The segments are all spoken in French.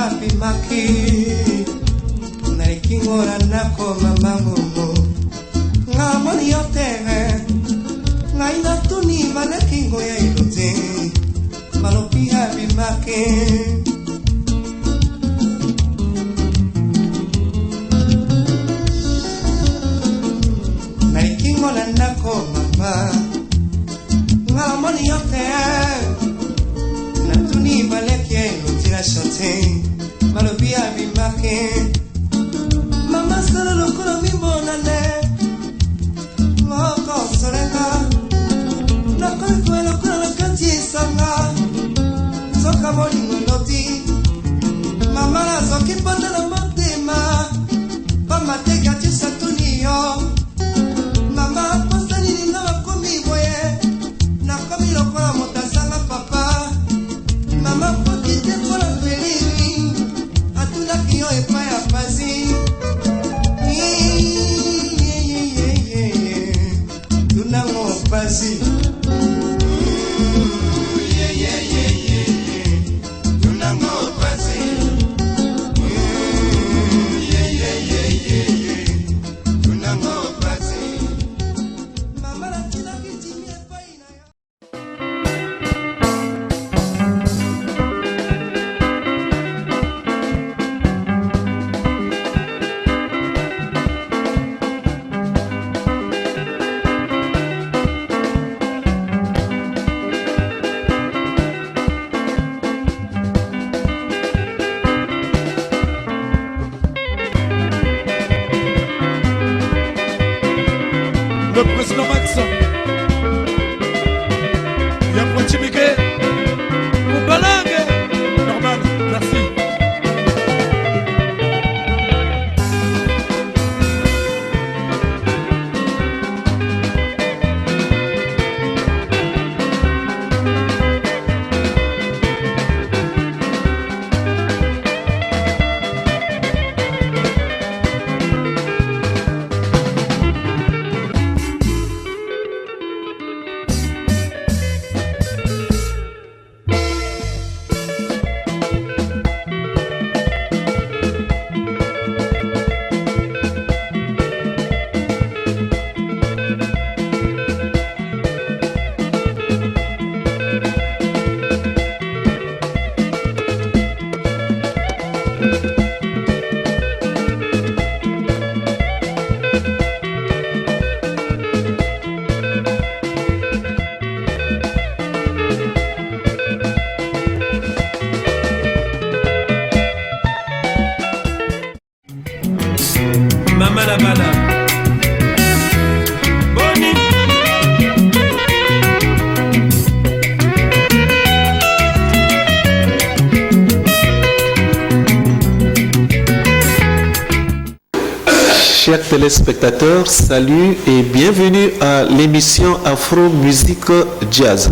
happy maki naikingora nako mamangu ngamoni yote ngaina tuni malekingo ya ilote malopi happy maki naikingora nako mama ngamoni yote natuni maleke ilote shote malopi happy maki mama sala lokolo mimona ne ngoko sorenga nakoi kwe lokolo lakati sanga soka moli ngoloti mama la soki pata na motema pama tega tisa tuniyo mama posta nini na makomi boye nakomi lokola motasanga papa mama potite kola pelini atuna kiyo epa ya pasi Pasi le président Max, Yambo Chimike, Moubalangue, normal, merci. Mama la bala. Boni. Chers téléspectateurs, salut et bienvenue à l'émission Afro Musique Jazz,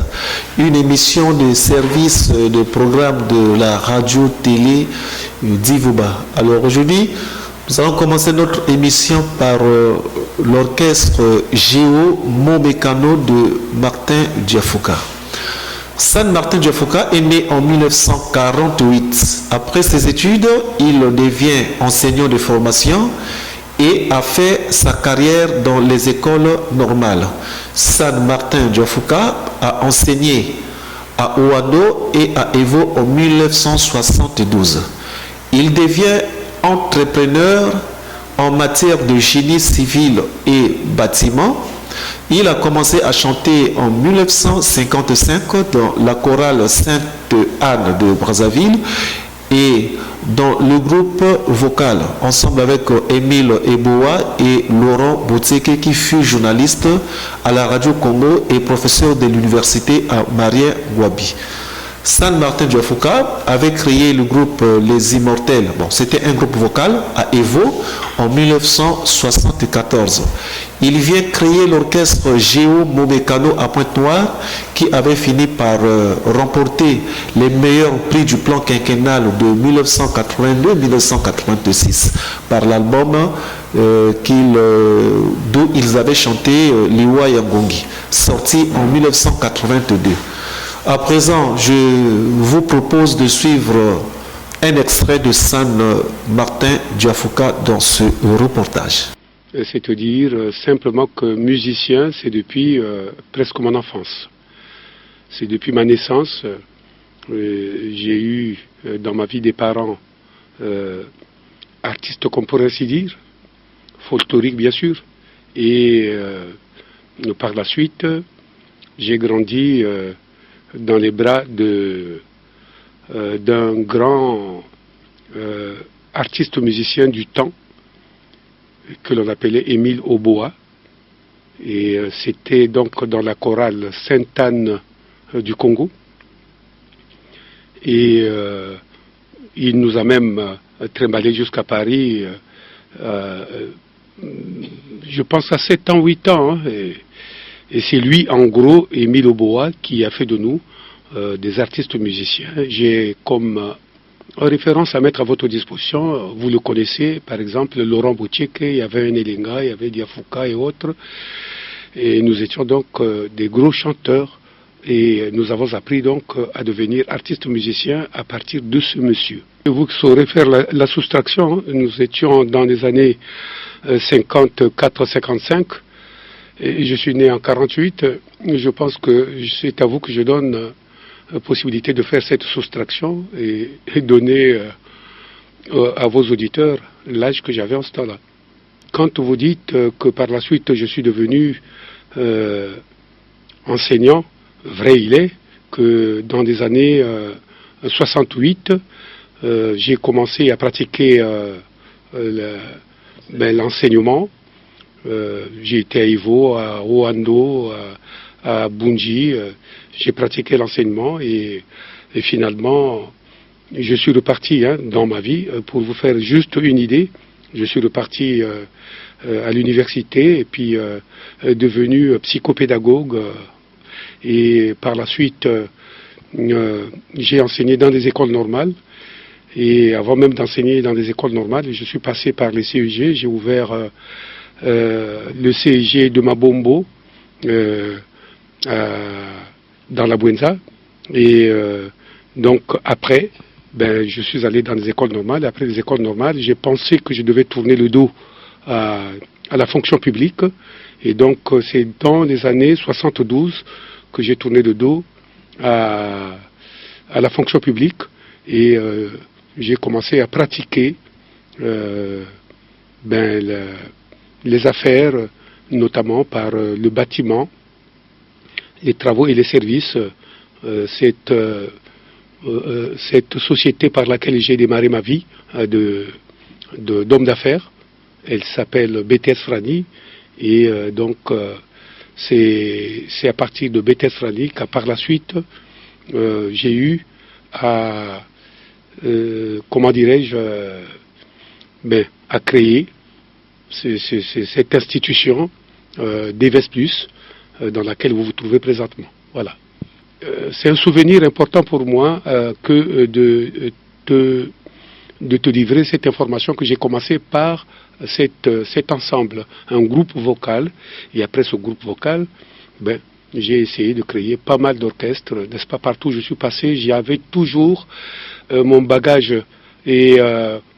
une émission de service de programme de la radio-télé d'Ivouba. Alors aujourd'hui, nous allons commencer notre émission par l'orchestre Géo Momekano de Martin Diafouka. San Martin Diafouka est né en 1948. Après ses études, il devient enseignant de formation et a fait sa carrière dans les écoles normales. San Martin Diafouka a enseigné à Ouado et à Evo en 1972. Il devient entrepreneur en matière de génie civil et bâtiment. Il a commencé à chanter en 1955 dans la chorale Sainte-Anne de Brazzaville et dans le groupe vocal, ensemble avec Émile Eboa et Laurent Bouteke, qui fut journaliste à la Radio Congo et professeur de l'université à Marien Gwabi. San Martin Diafouka avait créé le groupe Les Immortels. Bon, c'était un groupe vocal à Evo en 1974. Il vient créer l'orchestre Géo Momekano à Pointe-Noire qui avait fini par remporter les meilleurs prix du plan quinquennal de 1982-1986 par l'album d'où ils avaient chanté Liwa Yangongi, sorti en 1982. À présent, je vous propose de suivre un extrait de San Martin Diafouka dans ce reportage. C'est-à-dire simplement que musicien, c'est depuis presque mon enfance. C'est depuis ma naissance. J'ai eu dans ma vie des parents artistes, comme pourrait ainsi dire, folkloriques bien sûr. Et par la suite, j'ai grandi dans les bras d'un grand artiste musicien du temps que l'on appelait Émile Oboa. Et c'était donc dans la chorale Sainte-Anne du Congo. Et il nous a même trimballé jusqu'à Paris, je pense à 7 ans, 8 ans. Hein, et c'est lui, en gros, Émile Oboa, qui a fait de nous des artistes musiciens. J'ai comme référence à mettre à votre disposition, vous le connaissez, par exemple, Laurent Boutieke, il y avait un Elenga, il y avait Diafouka et autres. Et nous étions donc des gros chanteurs. Et nous avons appris donc à devenir artistes musiciens à partir de ce monsieur. Vous saurez faire la soustraction, hein. Nous étions dans les années 54-55, et je suis né en 48. Je pense que c'est à vous que je donne la possibilité de faire cette soustraction et donner à vos auditeurs l'âge que j'avais en ce temps-là. Quand vous dites que par la suite je suis devenu enseignant, vrai il est que dans les années 68, j'ai commencé à pratiquer l'enseignement. J'ai été à Ivo, à Oando, à Bunji. J'ai pratiqué l'enseignement et finalement, je suis reparti dans ma vie. Pour vous faire juste une idée, je suis reparti à l'université et puis devenu psychopédagogue. Et par la suite, j'ai enseigné dans des écoles normales. Et avant même d'enseigner dans des écoles normales, je suis passé par les CEG. J'ai ouvert le CEG de Mabombo dans la Bouenza. Et donc après, je suis allé dans des écoles normales. Et après les écoles normales, j'ai pensé que je devais tourner le dos à la fonction publique. Et donc c'est dans les années 72 que j'ai tourné le dos à la fonction publique. Et j'ai commencé à pratiquer les affaires, notamment par le bâtiment, les travaux et les services. Cette société par laquelle j'ai démarré ma vie d'homme d'affaires, elle s'appelle BTS Frani. Et donc c'est à partir de BTS Frani qu'à par la suite j'ai eu à à créer cette institution d'Eves Plus dans laquelle vous vous trouvez présentement. Voilà. C'est un souvenir important pour moi que de te livrer cette information que j'ai commencé par cet ensemble, un groupe vocal. Et après ce groupe vocal, j'ai essayé de créer pas mal d'orchestres, n'est-ce pas, partout où je suis passé, j'y avais toujours mon bagage et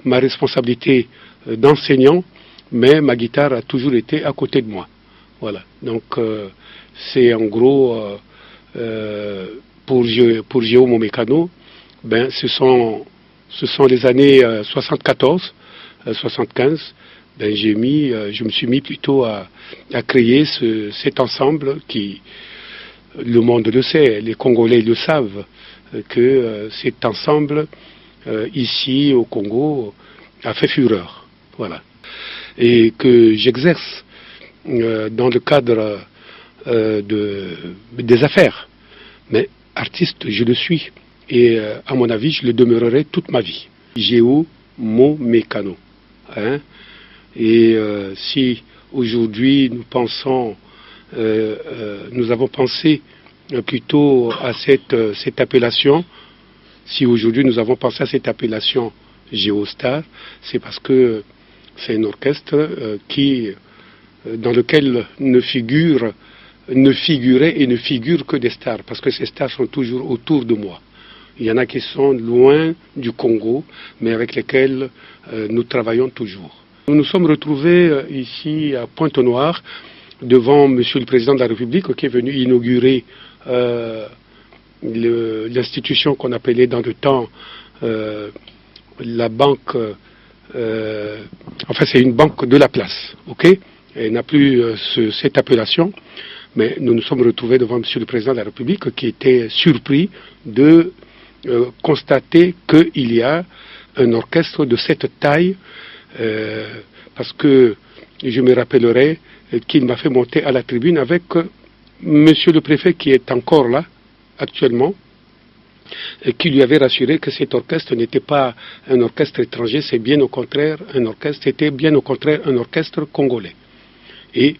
ma responsabilité d'enseignant, mais ma guitare a toujours été à côté de moi. Voilà, donc c'est en gros, pour Géo mon mécano, ce sont les années 74, 75, je me suis mis plutôt à créer cet ensemble qui, le monde le sait, les Congolais le savent, que cet ensemble, ici au Congo, a fait fureur. Voilà. Et que j'exerce dans le cadre des affaires. Mais artiste, je le suis. Et à mon avis, je le demeurerai toute ma vie. Géo mon mécano. Et si aujourd'hui nous pensons, nous avons pensé plutôt à cette appellation, si aujourd'hui nous avons pensé à cette appellation Géostar, c'est parce que c'est un orchestre dans lequel ne figuraient et ne figurent que des stars, parce que ces stars sont toujours autour de moi. Il y en a qui sont loin du Congo, mais avec lesquels nous travaillons toujours. Nous nous sommes retrouvés ici à Pointe-Noire devant Monsieur le Président de la République qui est venu inaugurer l'institution qu'on appelait dans le temps la banque, enfin c'est une banque de la place, ok? Elle n'a plus cette appellation, mais nous nous sommes retrouvés devant Monsieur le Président de la République qui était surpris de constater qu'il y a un orchestre de cette taille, parce que je me rappellerai qu'il m'a fait monter à la tribune avec Monsieur le Préfet qui est encore là actuellement, et qui lui avait rassuré que cet orchestre n'était pas un orchestre étranger, c'était bien au contraire un orchestre congolais. Et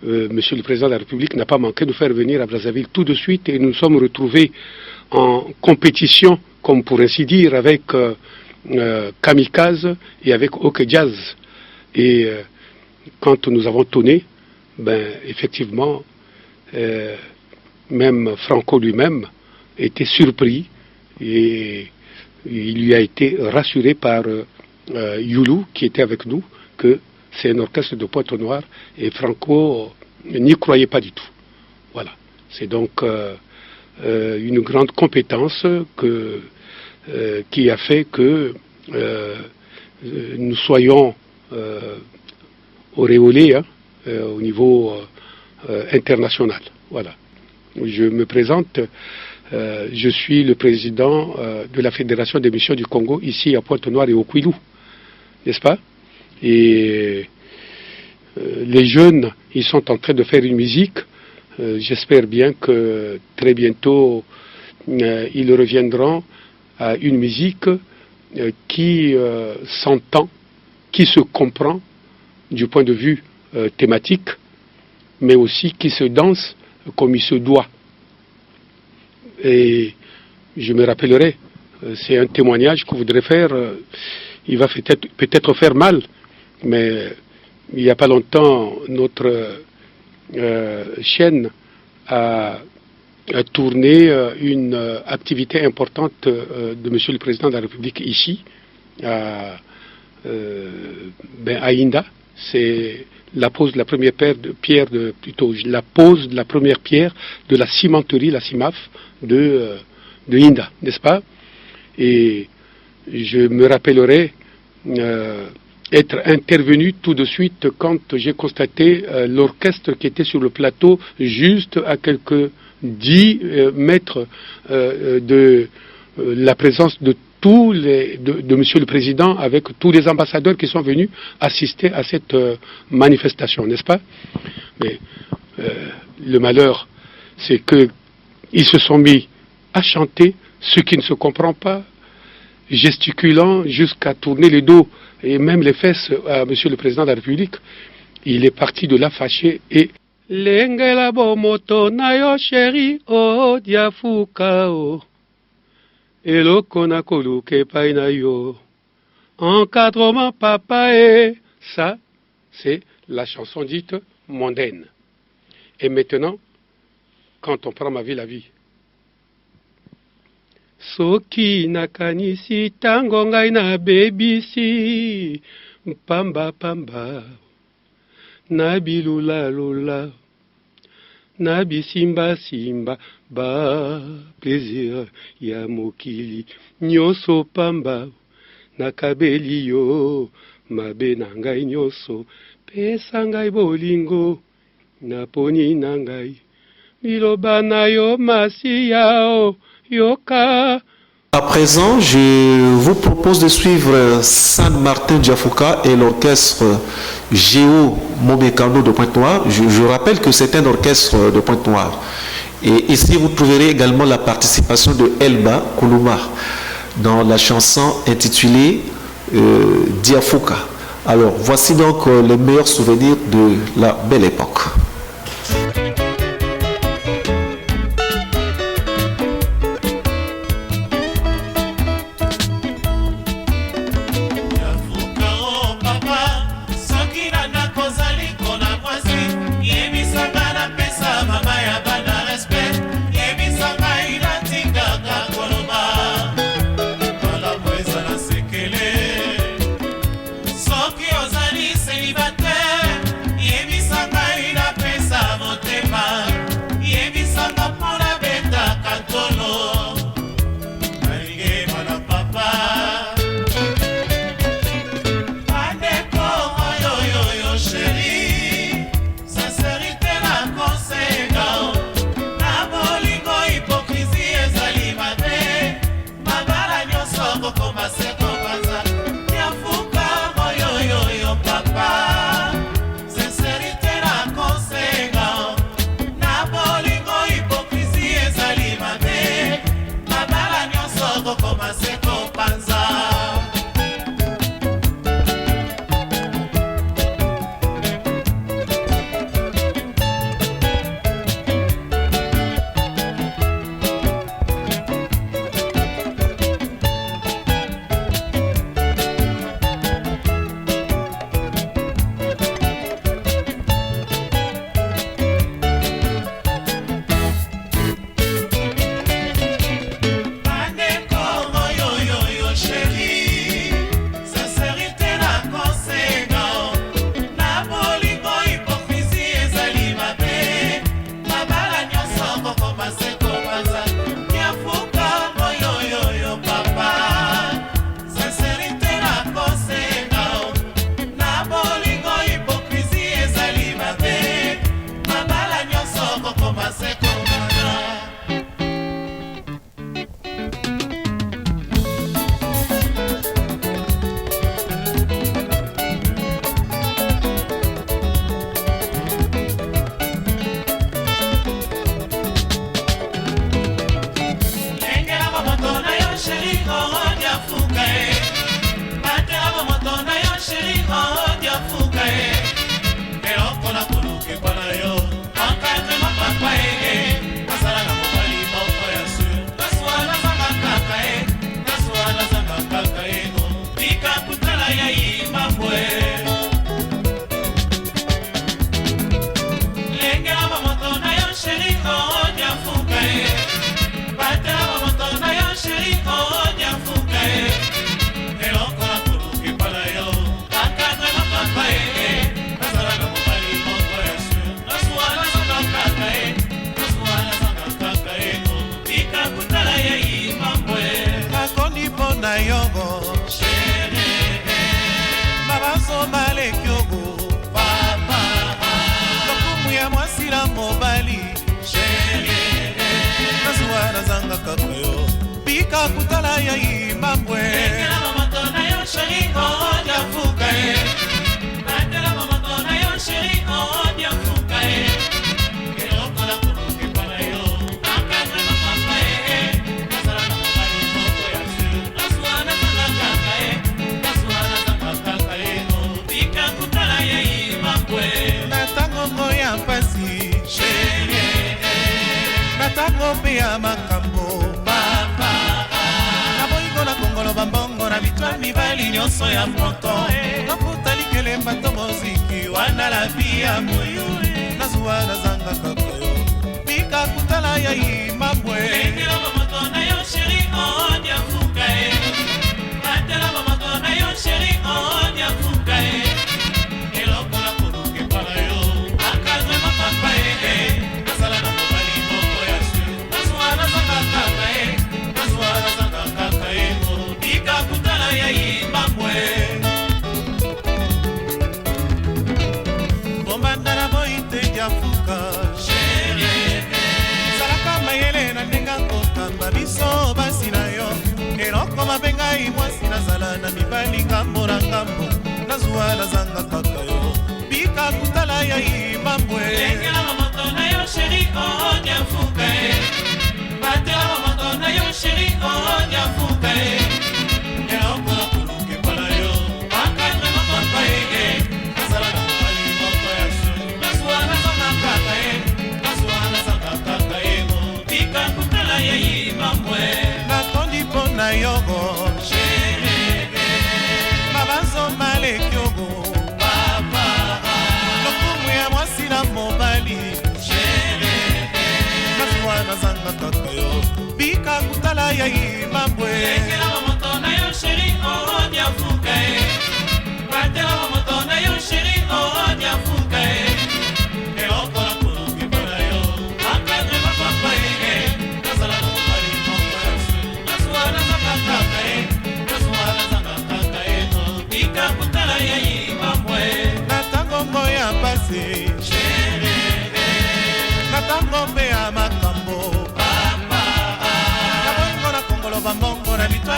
Monsieur le Président de la République n'a pas manqué de faire venir à Brazzaville tout de suite, et nous nous sommes retrouvés en compétition, comme pour ainsi dire, avec Kamikaze et avec OK Jazz. Et quand nous avons tourné, effectivement, même Franco lui-même était surpris, et il lui a été rassuré par Youlou qui était avec nous que c'est un orchestre de Pointe-Noire, et Franco n'y croyait pas du tout. Voilà. C'est donc une grande compétence qui a fait que nous soyons auréolés au niveau international. Voilà. Je me présente, je suis le président de la Fédération des missions du Congo ici à Pointe-Noire et au Kwilu, n'est-ce pas? Et les jeunes, ils sont en train de faire une musique. J'espère bien que très bientôt, ils reviendront à une musique qui s'entend, qui se comprend du point de vue thématique, mais aussi qui se danse comme il se doit. Et je me rappellerai, c'est un témoignage que je voudrais faire, il va peut-être faire mal, mais il n'y a pas longtemps, notre chaîne a tourné une activité importante de Monsieur le Président de la République ici, à Inda. C'est la pose de la première pierre de la cimenterie, la CIMAF de Inda, n'est-ce pas? Et je me rappellerai être intervenu tout de suite quand j'ai constaté l'orchestre qui était sur le plateau, juste à quelques 10 mètres de la présence de Monsieur le Président, avec tous les ambassadeurs qui sont venus assister à cette manifestation, n'est-ce pas? Mais le malheur, c'est qu'ils se sont mis à chanter ce qui ne se comprend pas, gesticulant jusqu'à tourner le dos et même les fesses à Monsieur le Président de la République. Il est parti de là fâché et Lengela bomoto na yo chéri o diafuka o eloko na koluke pai na yo encadrement papa et ça c'est la chanson dite mondaine. Et maintenant, quand on prend ma vie, la vie, soki nakanisi tango ngai na bebisi pamba pamba na bilula lula na bisimba simba ba plaisir ya mokili nyoso pamba na kabeli yo mabe na ngai nyoso pesa ngai bolingo na poni na ngai liloba na yo masiya o yoka. À présent, je vous propose de suivre San Martin Diafouka et l'orchestre Géo Mobekando de Pointe-Noire. Je rappelle que c'est un orchestre de Pointe-Noire. Et ici, vous trouverez également la participation de Elba Koulouma dans la chanson intitulée Diafouka. Alors, voici donc les meilleurs souvenirs de la belle époque. Mama ya bana respect, yebisa mai natinga koloma. nyonso kokoma seko panza.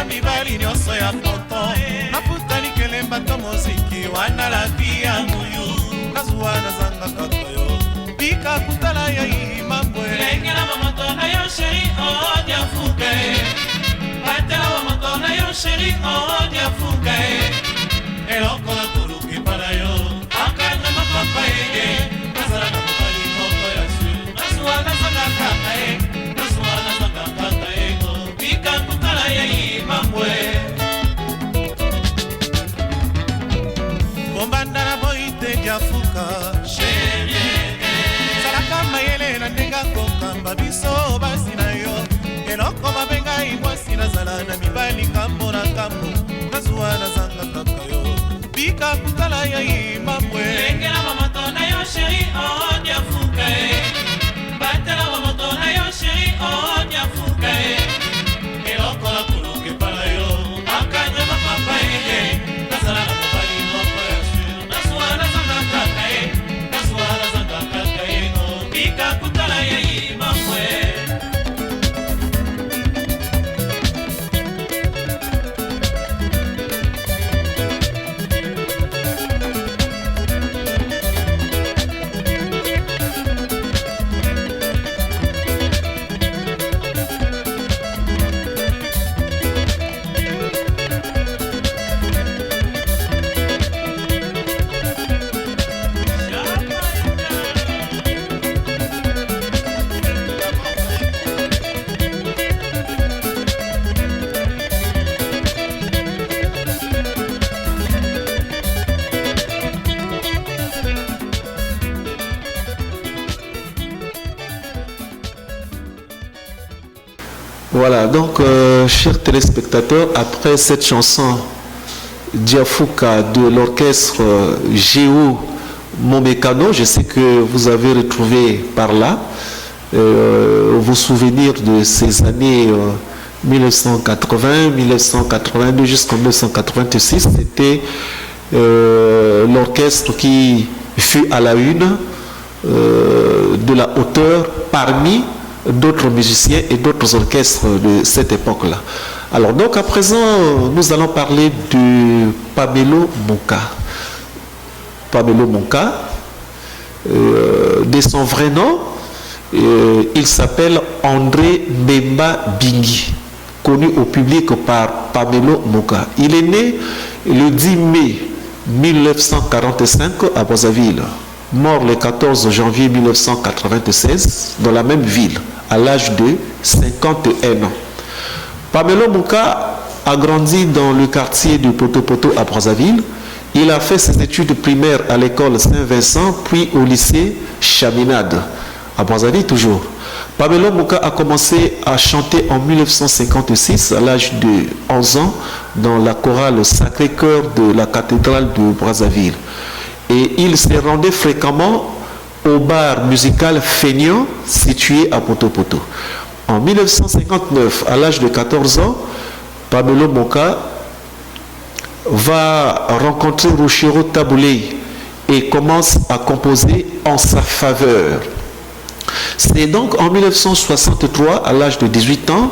Mibali nyonso ya poto naputa nikelemba to moziki wana la via muyu kazuwa na zanga kakayo bika kutala ya imambwe lengela mamoto na yo sheri o dia fuke pata sheri onyafuka eloko na koluki pana yo akana mapapa nazala na mobali moko ya su nasuwa nazanga kaka nasuwa nazanga kaka bika kutala ya imambwe bombanda na boite jafuka sheri salaka mayele na ndenga kokamba biso basi na yo eloko babenga imwasi nazala na mibali kambo na kambo nazuwa nazanga kaka yo bika kutala ya imambwe lengela mamoto na yo sheri onyafuka batela mamoto na yo sheri onyafuka eloko na kuluke pala yo akanya mapapa nazala na mobali moko ya su nazuwa nazanga kaka nazuwa nazanga kaka bika kutala ya imambwe. Voilà, donc, chers téléspectateurs, après cette chanson Diafuka de l'orchestre Géo Momekano, je sais que vous avez retrouvé par là vos souvenirs de ces années 1980, 1982 jusqu'en 1986. C'était l'orchestre qui fut à la une de la hauteur parmi d'autres musiciens et d'autres orchestres de cette époque-là. Alors donc à présent, nous allons parler de Pamelo Monka. Pamelo Monka, de son vrai nom, il s'appelle André Mbemba Bingi, connu au public par Pamelo Monka. Il est né le 10 mai 1945 à Brazzaville, mort le 14 janvier 1996 dans la même ville, à l'âge de 51 ans. Pamelo Monka a grandi dans le quartier de Poto-Poto à Brazzaville. Il a fait ses études primaires à l'école Saint-Vincent, puis au lycée Chaminade, à Brazzaville toujours. Pamelo Monka a commencé à chanter en 1956 à l'âge de 11 ans dans la chorale Sacré-Cœur de la cathédrale de Brazzaville. Et il se rendait fréquemment au bar musical Feignant situé à Poto-Poto. En 1959, à l'âge de 14 ans, Pamelo Monka va rencontrer Ruchiro Tabouley et commence à composer en sa faveur. C'est donc en 1963, à l'âge de 18 ans,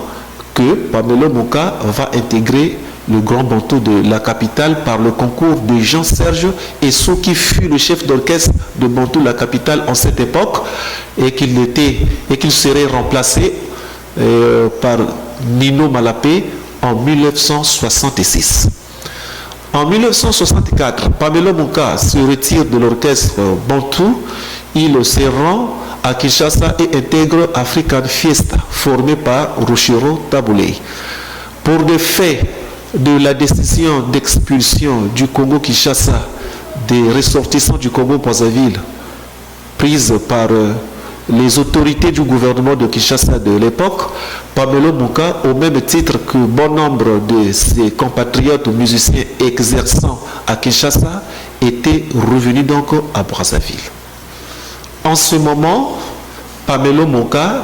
que Pamelo Monka va intégrer le Grand Bantou de la capitale par le concours de Jean-Serge Esso, qui fut le chef d'orchestre de Bantou la capitale en cette époque, et qu'il serait remplacé par Nino Malapé en 1966. En 1964, Pamelo Monka se retire de l'orchestre Bantou. Il se rend à Kinshasa et intègre African Fiesta, formé par Ruchiro Tabouley. Pour des faits de la décision d'expulsion du Congo-Kinshasa des ressortissants du Congo-Brazzaville, prise par les autorités du gouvernement de Kinshasa de l'époque, Pamelo Monka, au même titre que bon nombre de ses compatriotes musiciens exerçant à Kinshasa, était revenu donc à Brazzaville. En ce moment, Pamelo Monka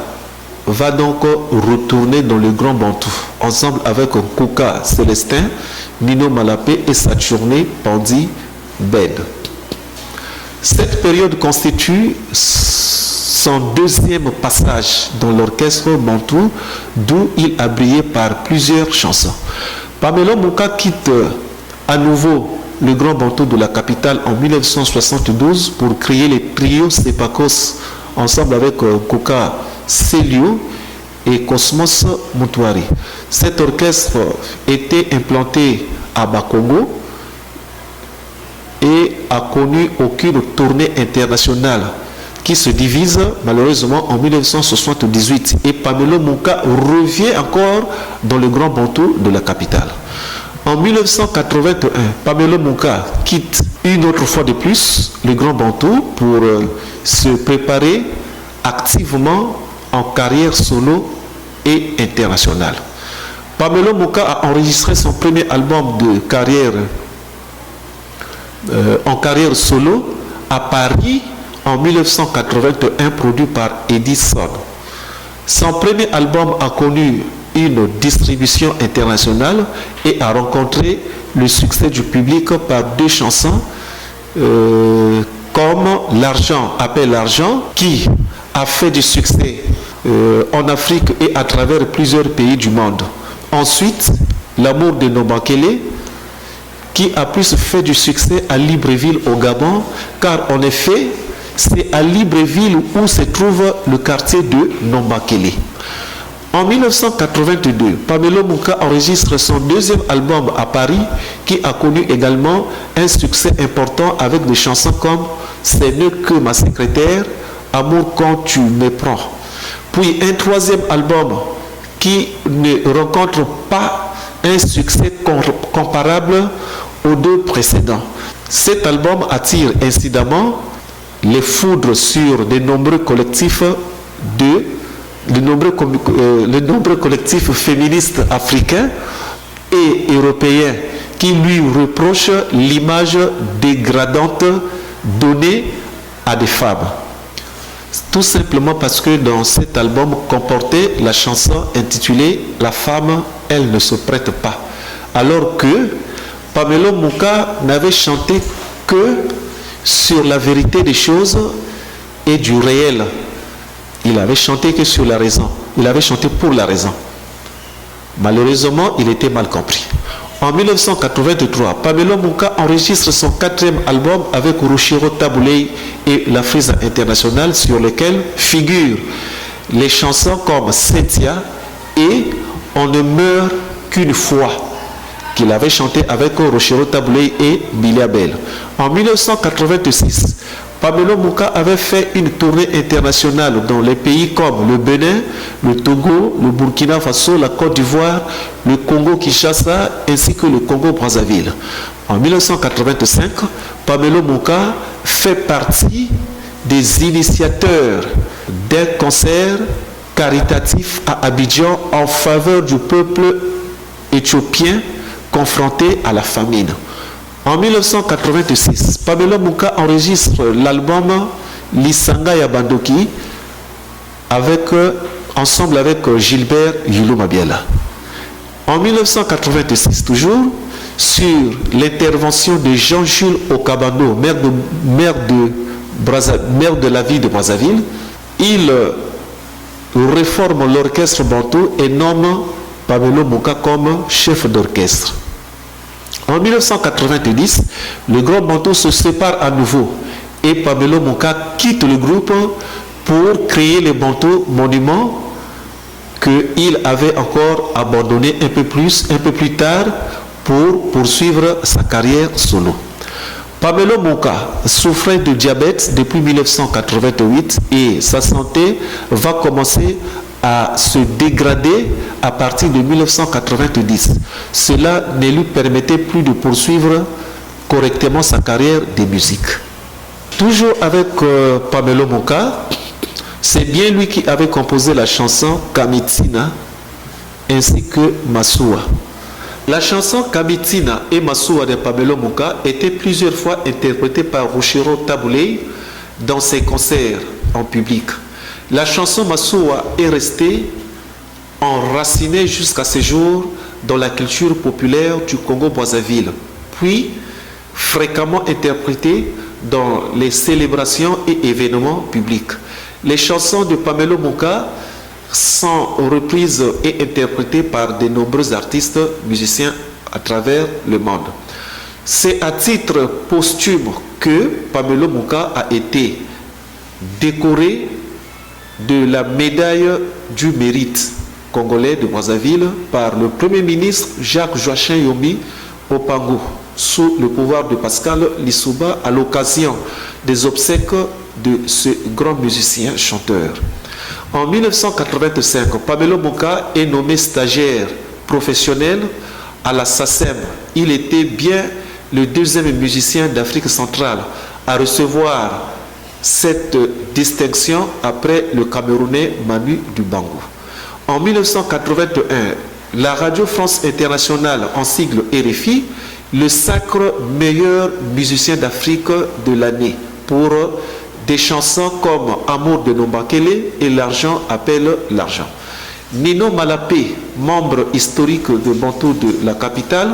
va donc retourner dans le Grand Bantou, ensemble avec Kouka Célestin, Nino Malapé et Saturné Pandi Ben. Cette période constitue son deuxième passage dans l'orchestre Bantou, d'où il a brillé par plusieurs chansons. Pamelo Monka quitte à nouveau le Grand Bantou de la capitale en 1972 pour créer les trios Sepakos ensemble avec Kouka Célio et Cosmos Moutouari. Cet orchestre était implanté à Bakongo et a connu aucune tournée internationale qui se divise malheureusement en 1978. Et Pamelo Mouka revient encore dans le Grand Bantou de la capitale. En 1981, Pamelo Mouka quitte une autre fois de plus le Grand Bantou pour se préparer activement en carrière solo et internationale. Pamelo Mouka a enregistré son premier album de carrière en carrière solo à Paris en 1981, produit par Edison. Son premier album a connu une distribution internationale et a rencontré le succès du public par deux chansons comme L'argent appelle l'argent, qui a fait du succès en Afrique et à travers plusieurs pays du monde. Ensuite, L'amour de Nombakele, qui a plus fait du succès à Libreville au Gabon, car en effet, c'est à Libreville où se trouve le quartier de Nombakele. En 1982, Pamelo Mouka enregistre son deuxième album à Paris, qui a connu également un succès important avec des chansons comme Ce n'est que ma secrétaire, Amour quand tu me prends. Puis un troisième album qui ne rencontre pas un succès comparable aux deux précédents. Cet album attire incidemment les foudres sur de nombreux collectifs féministes africains et européens qui lui reprochent l'image dégradante donnée à des femmes. Tout simplement parce que dans cet album comportait la chanson intitulée « La femme, elle ne se prête pas ». Alors que Pamelo Mouka n'avait chanté que sur la vérité des choses et du réel. Il avait chanté que sur la raison. Il avait chanté pour la raison. Malheureusement, il était mal compris. En 1983, Pamelo Mouka enregistre son quatrième album avec Rushiro Tabouley et la Frisa Internationale, sur lequel figurent les chansons comme Setia et On ne meurt qu'une fois, qu'il avait chanté avec Rushiro Tabouley et Billy Abel. En 1986, Pamelo Mouka avait fait une tournée internationale dans les pays comme le Bénin, le Togo, le Burkina Faso, la Côte d'Ivoire, le Congo-Kinshasa ainsi que le Congo-Brazzaville. En 1985, Pamelo Mouka fait partie des initiateurs d'un concert caritatif à Abidjan en faveur du peuple éthiopien confronté à la famine. En 1986, Pamelo Mouka enregistre l'album Lisanga Yabandoki ensemble avec Gilbert Yulumabiela. En 1986 toujours, sur l'intervention de Jean-Jules Okabando, maire de la ville de Brazzaville, il réforme l'orchestre bantou et nomme Pamelo Mouka comme chef d'orchestre. En 1990, le Grand Bantou se sépare à nouveau et Pamelo Mouka quitte le groupe pour créer le Bantou Monument qu'il avait encore abandonné un peu plus tard pour poursuivre sa carrière solo. Pamelo Mouka souffrait de diabète depuis 1988 et sa santé va commencer à se dégrader à partir de 1990. Cela ne lui permettait plus de poursuivre correctement sa carrière de musique. Toujours avec Pamelo Mouka, c'est bien lui qui avait composé la chanson Kamitina ainsi que Masua. La chanson Kamitina et Masua de Pamelo Mouka était plusieurs fois interprétée par Rushiro Tabouley dans ses concerts en public. La chanson Masua est restée enracinée jusqu'à ce jour dans la culture populaire du Congo-Brazzaville, puis fréquemment interprétée dans les célébrations et événements publics. Les chansons de Pamelo Mouka sont reprises et interprétées par de nombreux artistes musiciens à travers le monde. C'est à titre posthume que Pamelo Mouka a été décoré de la médaille du mérite congolais de Brazzaville par le Premier ministre Jacques Joachim Yomi Opango, sous le pouvoir de Pascal Lissouba, à l'occasion des obsèques de ce grand musicien chanteur. En 1985, Pamelo Moka est nommé stagiaire professionnel à la SACEM. Il était bien le deuxième musicien d'Afrique centrale à recevoir cette distinction après le Camerounais Manu Dibango. En 1981, la Radio France Internationale, en sigle RFI, le sacre meilleur musicien d'Afrique de l'année pour des chansons comme Amour de Nombakele et L'argent appelle l'argent. Nino Malapé, membre historique de Bantou de la capitale,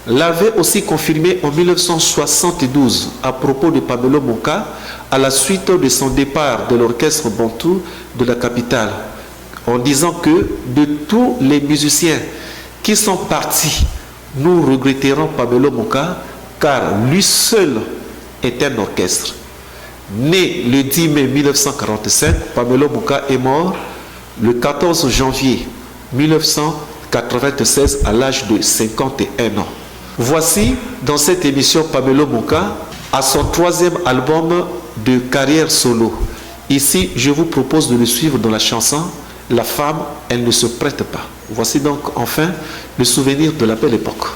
l'avait aussi confirmé en 1972 à propos de Pamelo Moka à la suite de son départ de l'orchestre Bantou de la capitale, en disant que de tous les musiciens qui sont partis, nous regretterons Pamelo Moka car lui seul est un orchestre. Né le 10 mai 1945, Pamelo Moka est mort le 14 janvier 1996 à l'âge de 51 ans. Voici dans cette émission Pamelo Moka à son troisième album de carrière solo. Ici, je vous propose de le suivre dans la chanson « La femme, elle ne se prête pas ». Voici donc enfin le souvenir de la belle époque.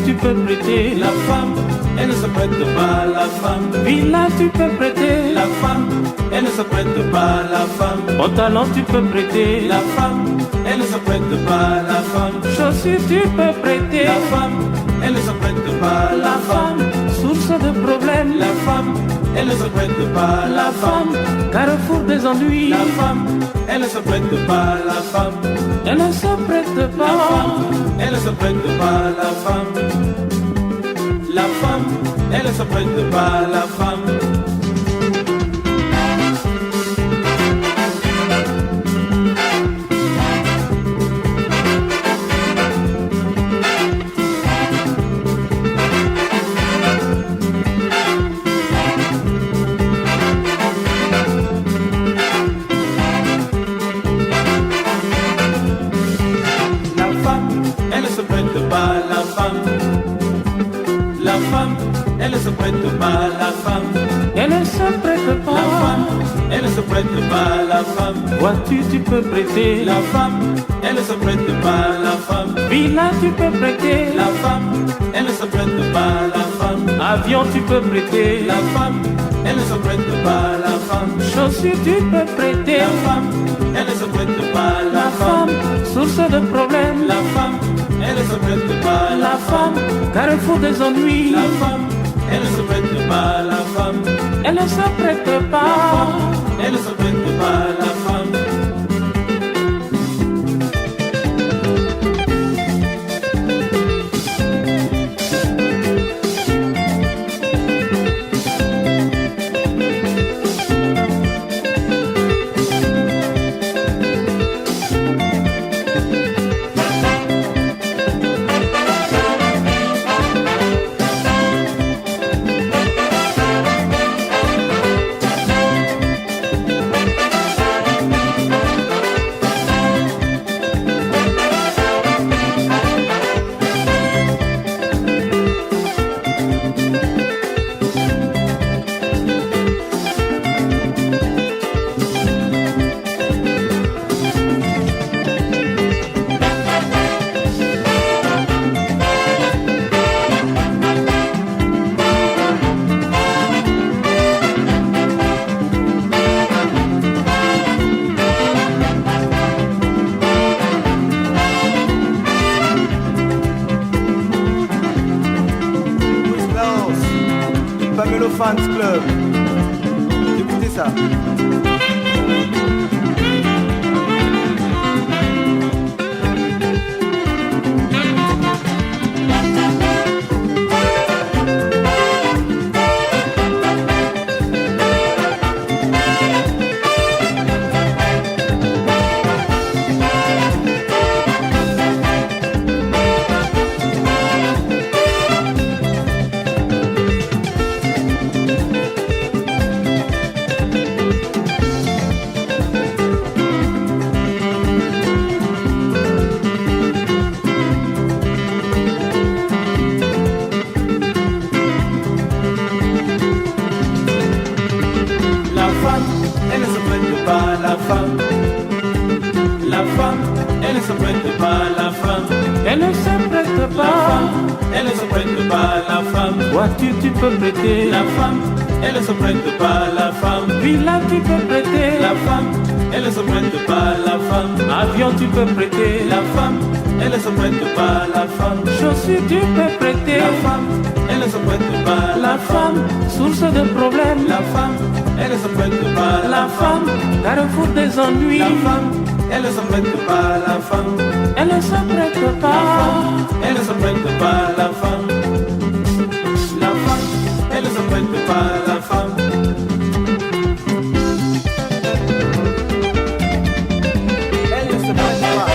Tu peux prêter la femme, elle ne se prête pas la femme. Villa, tu peux prêter la femme, elle ne se prête pas la femme. Pantalon, tu peux prêter la femme, elle ne se prête pas la femme. Chaussures, tu peux prêter la femme, elle ne se prête pas la femme. Source de problème, la femme, elle ne se prête pas la femme. Carrefour des ennuis, la femme, elle ne se prête pas la femme. Elle ne se prête pas la femme, elle ne se prête pas la femme. La femme, elle ne se prête pas la femme. Elle ne se prête pas la femme. Elle ne se prête pas la femme. Elle ne se prête pas la femme. Voiture, tu peux prêter la femme. Elle ne se prête pas la femme. Villa, tu peux prêter la femme. Elle ne se prête pas la femme. Avion, tu peux prêter la femme. Elle ne se prête pas la femme. Chaussures, tu peux prêter la femme. Elle ne se prête pas la femme. Source de problème, la femme. Elle ne se prête pas la femme. Carrefour des ennuis, la femme. Elle ne se prête pas la femme. Elle ne se prête pas. Elle ne se prête pas la femme. Fans Club. Écoutez ça. Kinshasa. Voiture, tu peux prêter la femme, elle ne se prête pas la femme. Villa, tu peux prêter la femme, elle ne se prête pas la femme. Avion, tu peux prêter la femme, elle ne se prête pas la femme. Chaussures, tu peux prêter la femme, elle ne se prête pas la femme. Source de problème, la femme, elle ne se prête pas la femme. Carrefour des ennuis, la femme, elle ne se prête pas la femme. Elle ne se prête pas, elle ne se prête pas la femme. Elle ne se prête pas la femme. Elle ne se prête pas.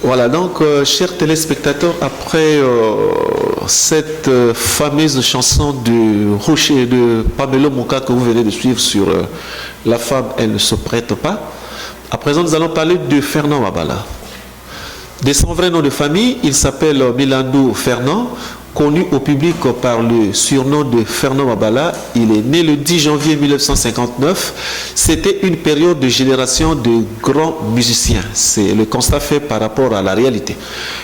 Voilà, donc, chers téléspectateurs, après cette fameuse chanson de Rocher de Pamelo Moka que vous venez de suivre sur La femme, elle ne se prête pas, à présent, nous allons parler de Fernand Mabala. De son vrai nom de famille, il s'appelle Milandou Fernand, connu au public par le surnom de Fernand Mabala. Il est né le 10 janvier 1959. C'était une période de génération de grands musiciens. C'est le constat fait par rapport à la réalité.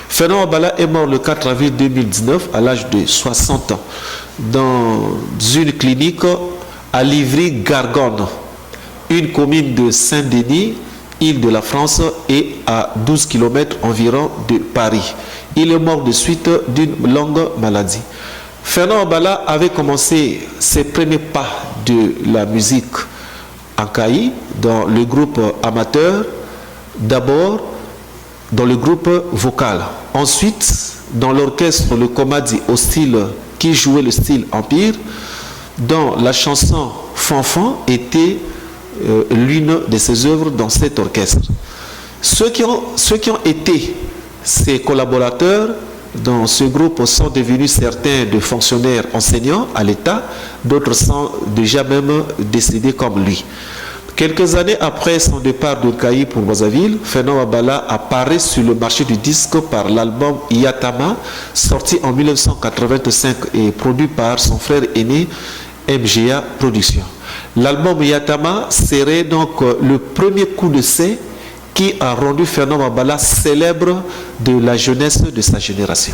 Fernand Mabala est mort le 4 avril 2019 à l'âge de 60 ans dans une clinique à Livry-Gargonne, une commune de Saint-Denis, Île-de-la-France, et à 12 km environ de Paris. Il est mort de suite d'une longue maladie. Fernand Mabala avait commencé ses premiers pas de la musique en Kaï, dans le groupe amateur, d'abord dans le groupe vocal, ensuite dans l'orchestre Le Comadi au style qui jouait le style Empire, dont la chanson Fanfan était l'une de ses œuvres dans cet orchestre. Ceux qui ont été ses collaborateurs dans ce groupe sont devenus certains de fonctionnaires enseignants à l'État, d'autres sont déjà même décédés comme lui. Quelques années après son départ de Kaï pour Brazzaville, Fernand Mabala apparaît sur le marché du disque par l'album Yatama, sorti en 1985 et produit par son frère aîné MGA Productions. L'album Yatama serait donc le premier coup d'essai qui a rendu Fernand Mabala célèbre de la jeunesse de sa génération.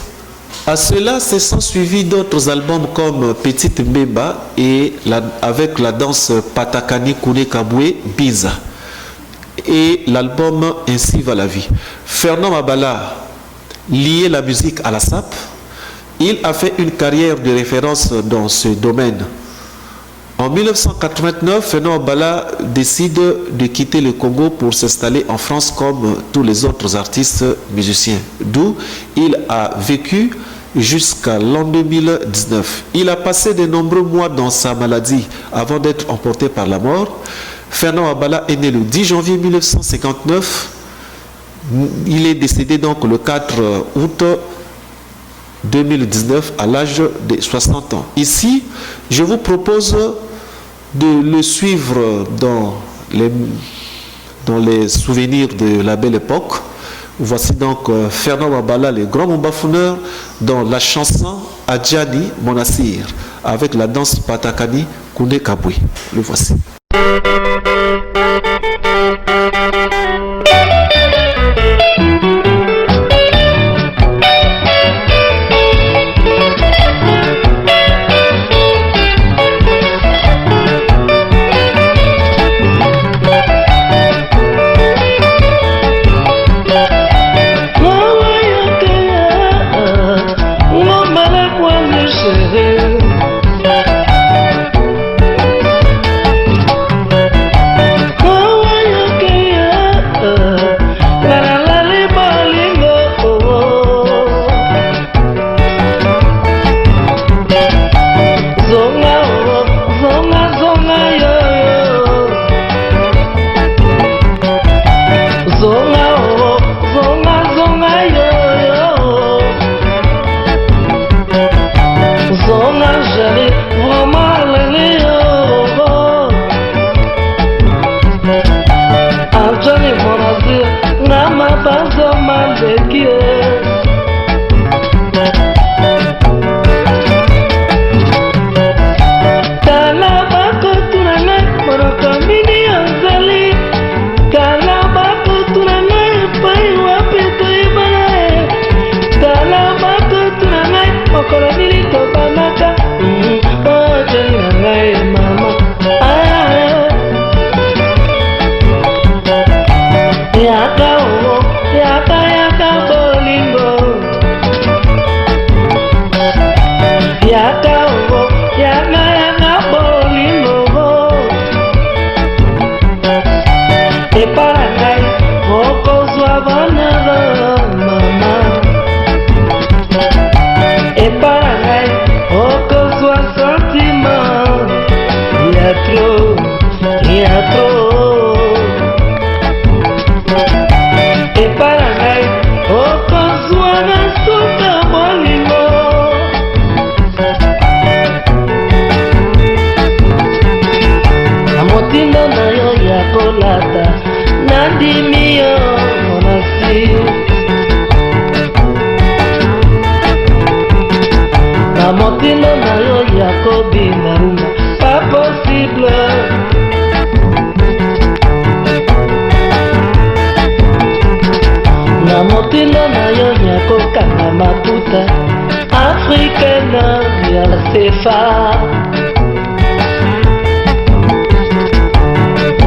À cela se sont suivis d'autres albums comme Petite Mbemba et avec la danse Patakani Kune Kabwe Biza et l'album Ainsi va la vie. Fernand Mabala liait la musique à la SAP. Il a fait une carrière de référence dans ce domaine. En 1989, Fernand Mabala décide de quitter le Congo pour s'installer en France comme tous les autres artistes musiciens, d'où il a vécu jusqu'à l'an 2019. Il a passé de nombreux mois dans sa maladie avant d'être emporté par la mort. Fernand Mabala est né le 10 janvier 1959. Il est décédé donc le 4 août 2019 à l'âge de 60 ans. Ici, je vous propose de le suivre dans les souvenirs de la belle époque. Voici donc Fernand Mabala, le grand mombafouneur, dans la chanson Adjani Monasir, avec la danse Patakani Kune Kabwe. Le voici.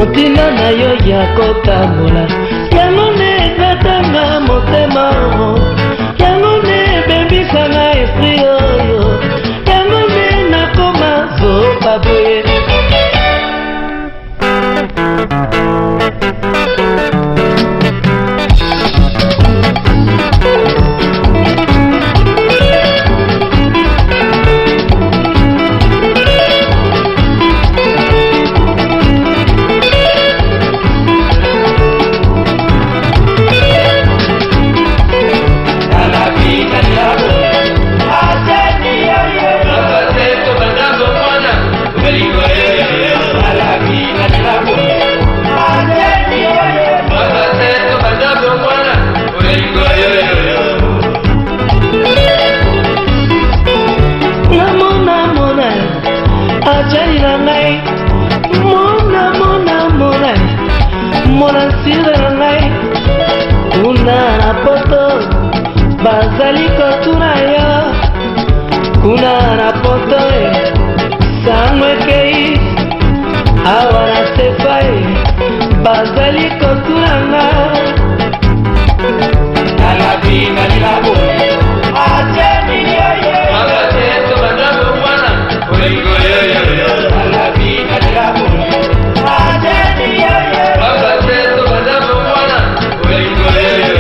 Motina na yo ya kotambola yango ne ekatanga motema yango ne ebebisanga esprit oyo yango ne nakoma zoba boye bazali kotuna yo kuna na poto sangwekei awa na sefai bazali kotunanga Alabina lilabo Atemi yoye Magateto banabo mwana Olingo yoye Alabina lilabo Atemi yoye Magateto banabo mwana Olingo yoye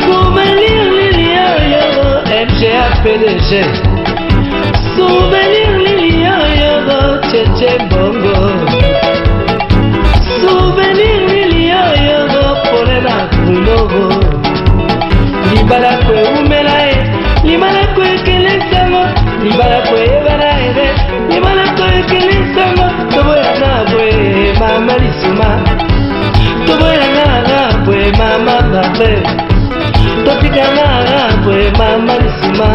Souvenir l'ilioyo MGA PDG Souvenir l'ilioyo Tchétché Bongo Souvenir l'ilioyo Polena Brunovo Libala kwe umelae Libala kwe kelesango Libala kwe ebaraere Libala kwe kelesango Toboya nabwe mama lisuma Toboya nabwe mama nabe Totika nabwe mama lisuma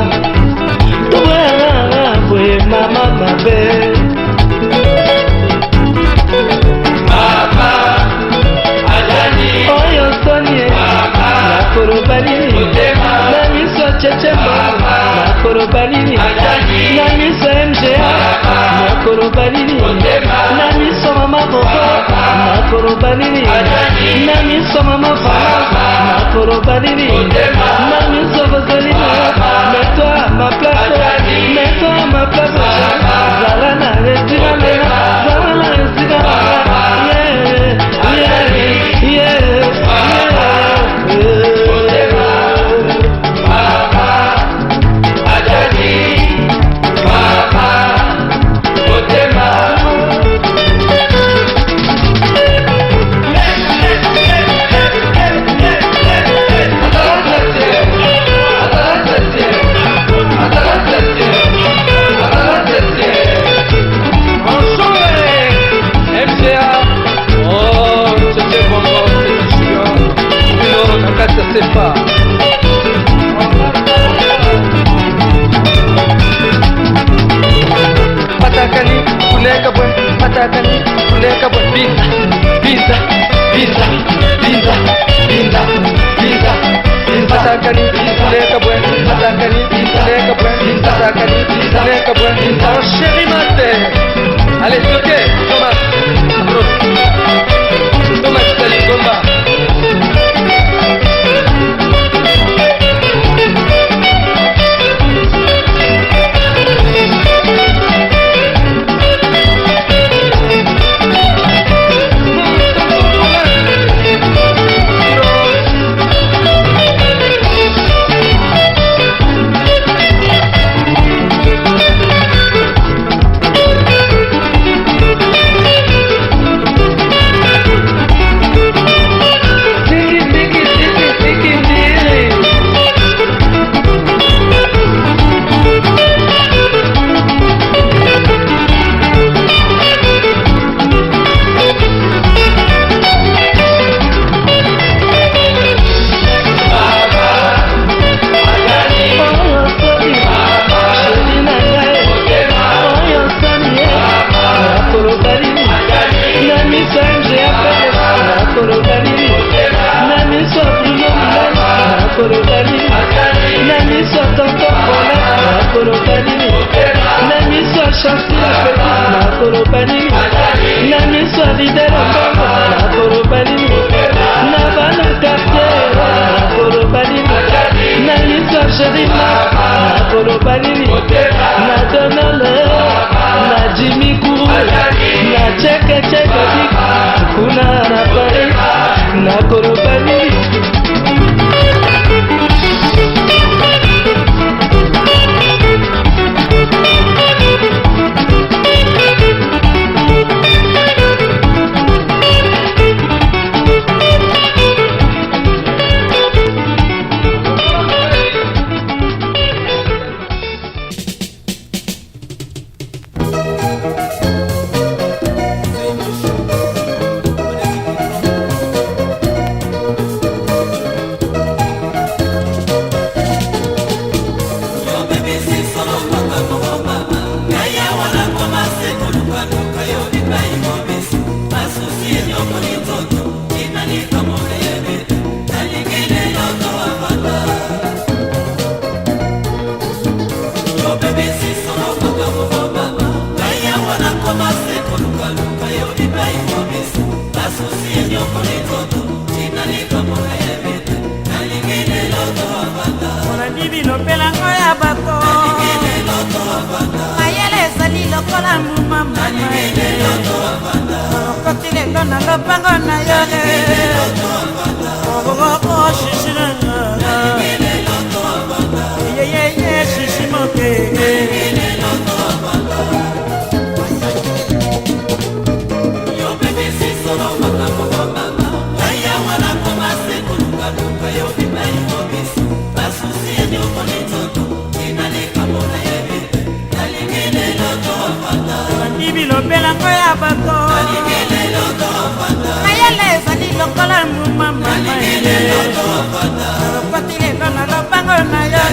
Toboya nabwe mama nabe Mama Ajani Oyo sonye Nakorobanini Namiso Chechembo Nakorobanini Namiso MGA Nakorobanini Namiso Mama Bobo Nakorobanini Namiso Mama Fala Nakorobanini Namiso Vazelina Mets-toi à ma place Mets-toi à ma place Zalana Residana Zalana Residana Patakani, kuleka bwe, patakani, kuleka bwe, binza, binza, binza, binza, binza, binza, binza, patakani, kuleka bwe, patakani, kuleka bwe, patakani, kuleka bwe, binza, oh chéri maté, allez c'est ok, Thomas, Thomas Salingomba. lopango na yo shishi nanga yeyeye shishi mokege bilobelango ya bato mayele ezali lokola mumama lokoti lelo na lopango na yo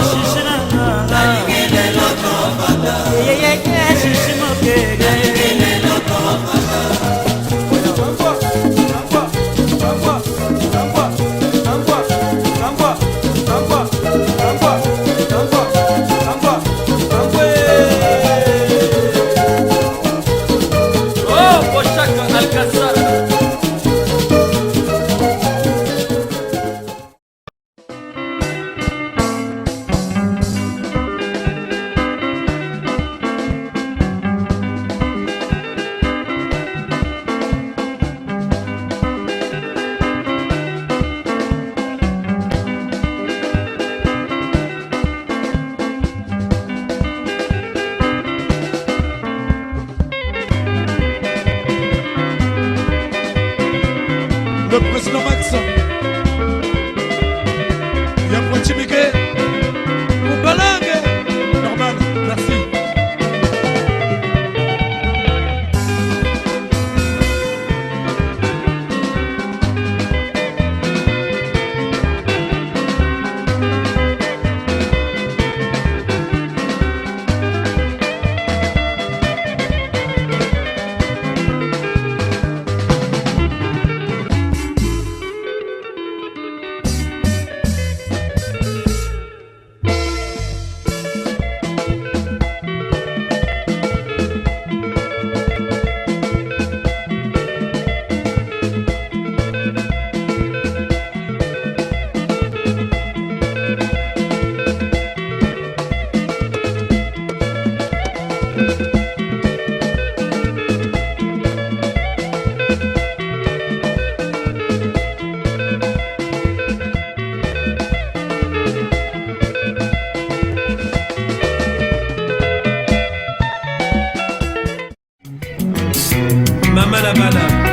shishi nanga yeyeye shishi mokege Le président Max, Yakwachimike, Mbalange, normal, merci. Mama la bala.